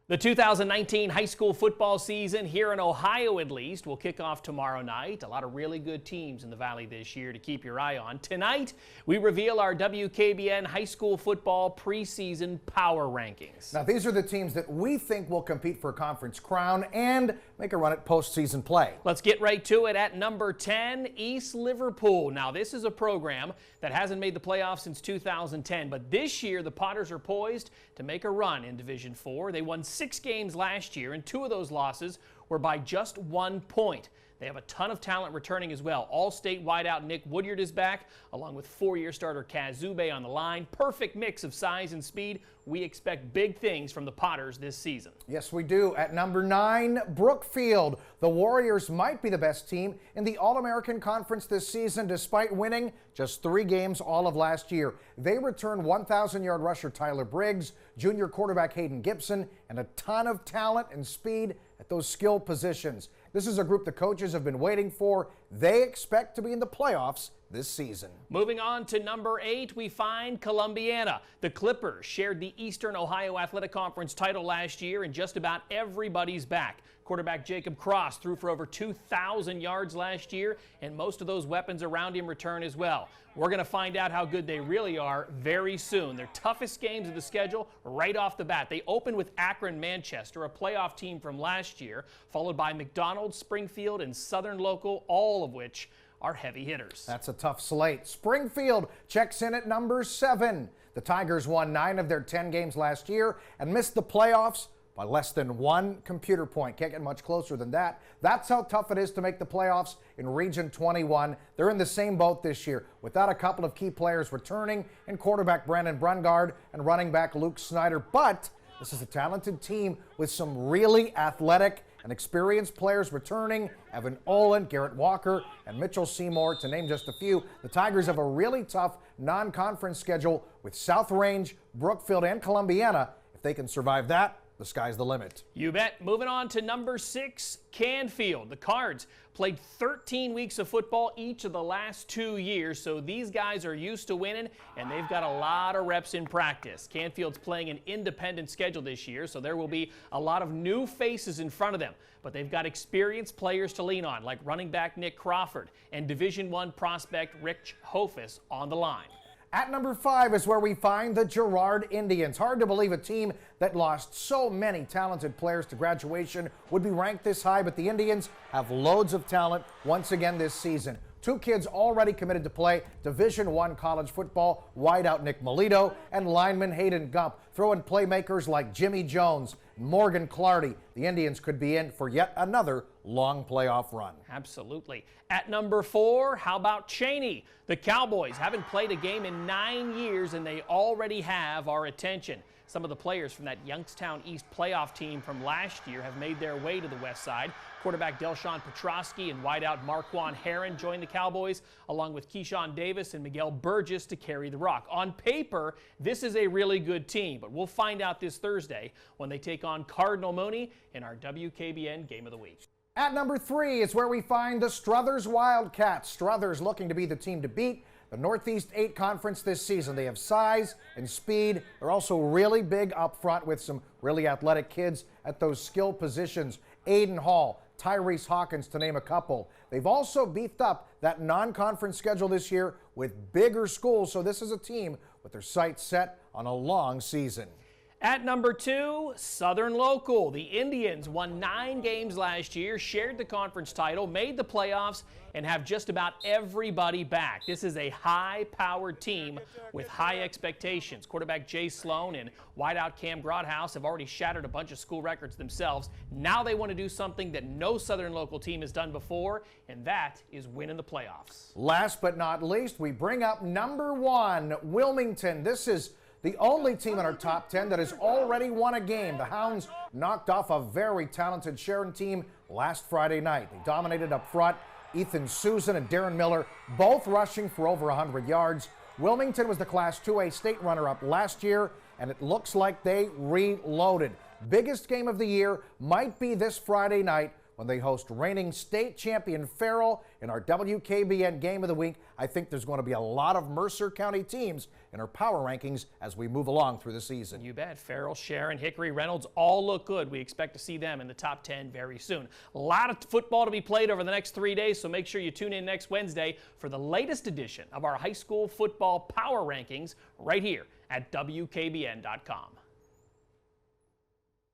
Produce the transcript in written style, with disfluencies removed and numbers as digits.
The 2019 high school football season here in Ohio, at least, will kick off tomorrow night. A lot of really good teams in the Valley this year to keep your eye on. Tonight, we reveal our WKBN high school football preseason power rankings. Now, these are the teams that we think will compete for a conference crown and make a run at postseason play. Let's get right to it. At number 10, East Liverpool. Now, this is a program that hasn't made the playoffs since 2010, but this year the Potters are poised to make a run in Division 4. They won 6 games last year, and 2 of those losses were by just 1 point. They have a ton of talent returning as well. All-state wideout Nick Woodyard is back, along with 4-year starter Kaz Zube on the line. Perfect mix of size and speed. We expect big things from the Potters this season. Yes, we do. At number 9, Brookfield. The Warriors might be the best team in the All-American Conference this season, despite winning just 3 games all of last year. They return 1,000-yard rusher Tyler Briggs, junior quarterback Hayden Gibson, and a ton of talent and speed at those skill positions. This is a group the coaches have been waiting for. They expect to be in the playoffs this season. Moving on to number 8, we find Columbiana. The Clippers shared the Eastern Ohio Athletic Conference title last year, and just about everybody's back. Quarterback Jacob Cross threw for over 2,000 yards last year, and most of those weapons around him return as well. We're going to find out how good they really are very soon. Their toughest games of the schedule right off the bat. They open with Akron Manchester, a playoff team from last year, followed by McDonald, Springfield, and Southern Local, all of which are heavy hitters. That's a tough slate. Springfield checks in at number 7. The Tigers won 9 of their 10 games last year and missed the playoffs by less than 1 computer point. Can't get much closer than that. That's how tough it is to make the playoffs in Region 21. They're in the same boat this year, without a couple of key players returning, and quarterback Brandon Brungard and running back Luke Snyder. But this is a talented team with some really athletic and experienced players returning. Evan Olin, Garrett Walker, and Mitchell Seymour, to name just a few. The Tigers have a really tough non-conference schedule with South Range, Brookfield, and Columbiana. If they can survive that, the sky's the limit. You bet. Moving on to number 6, Canfield. The Cards played 13 weeks of football each of the last 2 years, so these guys are used to winning, and they've got a lot of reps in practice. Canfield's playing an independent schedule this year, so there will be a lot of new faces in front of them, but they've got experienced players to lean on, like running back Nick Crawford and Division I prospect Rich Hofus on the line. At number 5 is where we find the Girard Indians. Hard to believe a team that lost so many talented players to graduation would be ranked this high, but the Indians have loads of talent once again this season. 2 kids already committed to play Division I college football, wideout Nick Melito and lineman Hayden Gump. Throw in playmakers like Jimmy Jones, Morgan Clardy. The Indians could be in for yet another long playoff run. Absolutely. At number 4, how about Chaney? The Cowboys haven't played a game in 9 years, and they already have our attention. Some of the players from that Youngstown East playoff team from last year have made their way to the west side. Quarterback Delshawn Petrosky and wideout Marquand Heron joined the Cowboys, along with Keyshawn Davis and Miguel Burgess to carry the rock. On paper, this is a really good team, but we'll find out this Thursday when they take on Cardinal Mooney in our WKBN Game of the Week. At number 3 is where we find the Strothers Wildcats. Strothers looking to be the team to beat the Northeast 8 Conference this season. They have size and speed. They're also really big up front with some really athletic kids at those skill positions. Aiden Hall, Tyrese Hawkins, to name a couple. They've also beefed up that non-conference schedule this year with bigger schools, so this is a team with their sights set on a long season. At number 2, Southern Local. The Indians won 9 games last year, shared the conference title, made the playoffs, and have just about everybody back. This is a high-powered team with high expectations. Quarterback Jay Sloan and wideout Cam Grodhouse have already shattered a bunch of school records themselves. Now they want to do something that no Southern Local team has done before, and that is win in the playoffs. Last but not least, we bring up number 1, Wilmington. This is the only team in our top 10 that has already won a game. The Hounds knocked off a very talented Sharon team last Friday night. They dominated up front. Ethan Susan and Darren Miller both rushing for over 100 yards. Wilmington was the Class 2A state runner-up last year, and it looks like they reloaded. Biggest game of the year might be this Friday night when they host reigning state champion Farrell in our WKBN Game of the Week. I think there's going to be a lot of Mercer County teams in our power rankings as we move along through the season. You bet. Farrell, Sharon, Hickory, Reynolds all look good. We expect to see them in the top 10 very soon. A lot of football to be played over the next 3 days, so make sure you tune in next Wednesday for the latest edition of our high school football power rankings right here at WKBN.com.